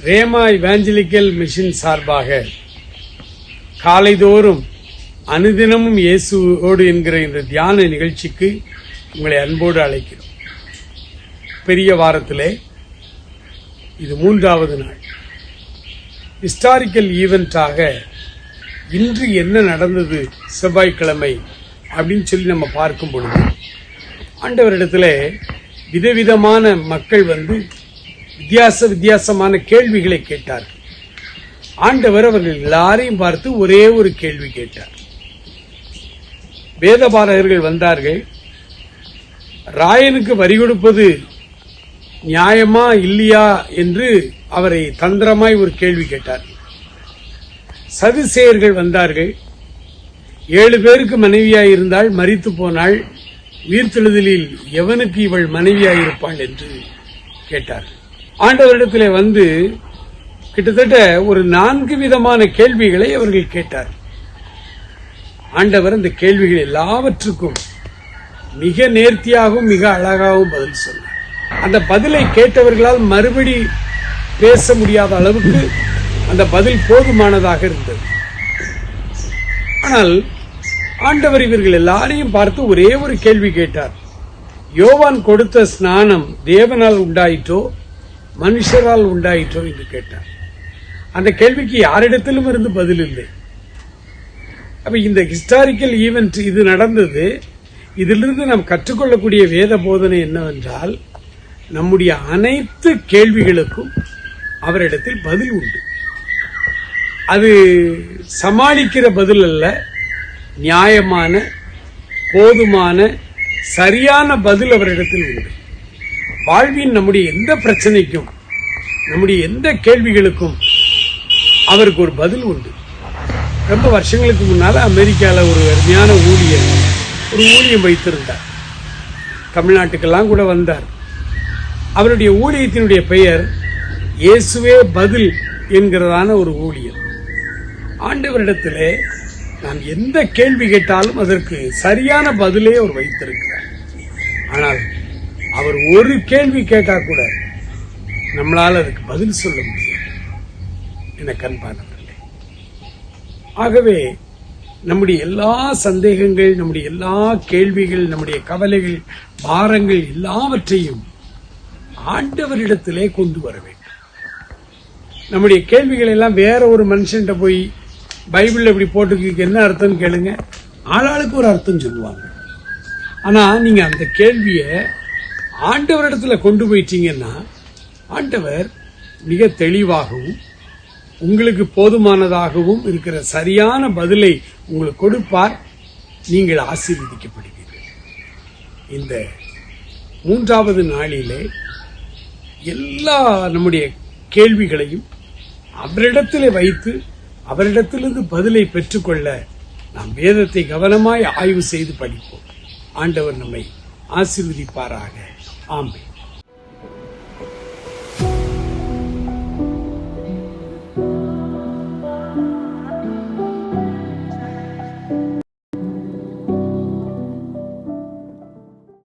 Rhema evangelical mission சார்பாக காலைதோறும் அனுதினமும் இயேசுவோடு என்கிற இந்த தியான நிகழ்ச்சிக்கு உங்களை அன்போடு அழைக்கிறோம். பெரிய வாரத்திலே இது 3வது நாள். ஹிஸ்டாரிக்கல் ஈவெண்டாக இன்று என்ன நடந்தது செவ்வாய்க்கிழமை அப்படின்னு சொல்லி நம்ம பார்க்கும் பொழுது ஆண்டவரிடத்தில் விதவிதமான மக்கள் வித்தியாசமான கேள்விகளை கேட்டார்கள். ஆண்டவர் அவர்கள் எல்லாரையும் பார்த்து ஒரே ஒரு கேள்வி கேட்டார். வேதபாரகர்கள் வந்தார்கள். ராயனுக்கு வரி கொடுப்பது நியாயமா இல்லையா என்று அவரை தந்திரமாய் ஒரு கேள்வி கேட்டார்கள். சதுசேயர்கள் வந்தார்கள். 7 பேருக்கு மனைவியாய் இருந்தால் மரித்து போனாள், உயிர்த்தெழுதலில் எவனுக்கு இவள் மனைவியாயிருப்பாள் என்று கேட்டார்கள். ஆண்டவரிடத்தில் கிட்டத்தட்ட ஒரு 4 விதமான கேள்விகளை அவர்கள் கேட்டார். ஆண்டவர் அந்த கேள்விகள் எல்லாவற்றுக்கும் மிக நேர்த்தியாகவும் மிக அழகாகவும் பதில் சொன்னார். அந்த பதிலை கேட்டவர்களால் மறுபடி பேச முடியாத அளவுக்கு அந்த பதில் போதுமானதாக இருந்தது. ஆனால் ஆண்டவர் இவர்கள் எல்லாரையும் பார்த்து ஒரே ஒரு கேள்வி கேட்டார். யோவான் கொடுத்த ஸ்நானம் தேவனால் உண்டாயிற்றோ மனுஷரால் உண்டாயிற்றோ என்று கேட்டார். அந்த கேள்விக்கு யாரிடத்திலும் இருந்து பதில் இல்லை. அப்ப இந்த ஹிஸ்டாரிக்கல் ஈவென்ட் இது நடந்தது. இதிலிருந்து நாம் கற்றுக்கொள்ளக்கூடிய வேத போதனை என்னவென்றால், நம்முடைய அனைத்து கேள்விகளுக்கும் அவரிடத்தில் பதில் உண்டு. அது சமாளிக்கிற பதில் அல்ல, நியாயமான போதுமான சரியான பதில் அவரிடத்தில் உண்டு. வாழ்வின் நம்முடைய எந்த பிரச்சனைக்கும் நம்முடைய எந்த கேள்விகளுக்கும் அவருக்கு ஒரு பதில் உண்டு. ரொம்ப வருஷங்களுக்கு முன்னால அமெரிக்காவில் ஒரு அருமையான ஊழியம் வைத்திருந்தார். தமிழ்நாட்டுக்கெல்லாம் கூட வந்தார். அவருடைய ஊழியத்தினுடைய பெயர் இயேசுவே பதில் என்கிறதான ஒரு ஊழியம். ஆண்டவரிடத்திலே நாம் எந்த கேள்வி கேட்டாலும் அதற்கு சரியான பதிலே அவர் வைத்திருக்கிறார். ஆனால் அவர் ஒரு கேள்வி கேட்டா கூட நம்மளால் அதுக்கு பதில் சொல்ல முடியாது. எனக்கு அன்பானவர்களே, ஆகவே நம்முடைய எல்லா சந்தேகங்கள், நம்முடைய எல்லா கேள்விகள், நம்முடைய கவலைகள், பாரங்கள் எல்லாவற்றையும் ஆண்டவரிடத்திலே கொண்டு வர வேண்டும். நம்முடைய கேள்விகள் எல்லாம் வேற ஒரு மனுஷன்கிட்ட போய் பைபிள்ல இப்படி போட்டுக்கு என்ன அர்த்தம் கேளுங்க, ஆளாளுக்கு ஒரு அர்த்தம் சொல்லுவாங்க. ஆனா நீங்க அந்த கேள்விய ஆண்டவரிடத்துல கொண்டு போயிட்டீங்கன்னா ஆண்டவர் மிக தெளிவாகவும் உங்களுக்கு போதுமானதாகவும் இருக்கிற சரியான பதிலை உங்களுக்கு கொடுப்பார். நீங்கள் ஆசீர்வதிக்கப்படுவீர்கள். இந்த 3வது நாளிலே எல்லா நம்முடைய கேள்விகளையும் அவரிடத்திலே வைத்து அவரிடத்திலிருந்து பதிலை பெற்றுக்கொள்ள நாம் வேதத்தை கவனமாய் ஆய்வு செய்து படிப்போம். ஆண்டவர் நம்மை ஆசீர்வதிப்பாராக. ஆமென்.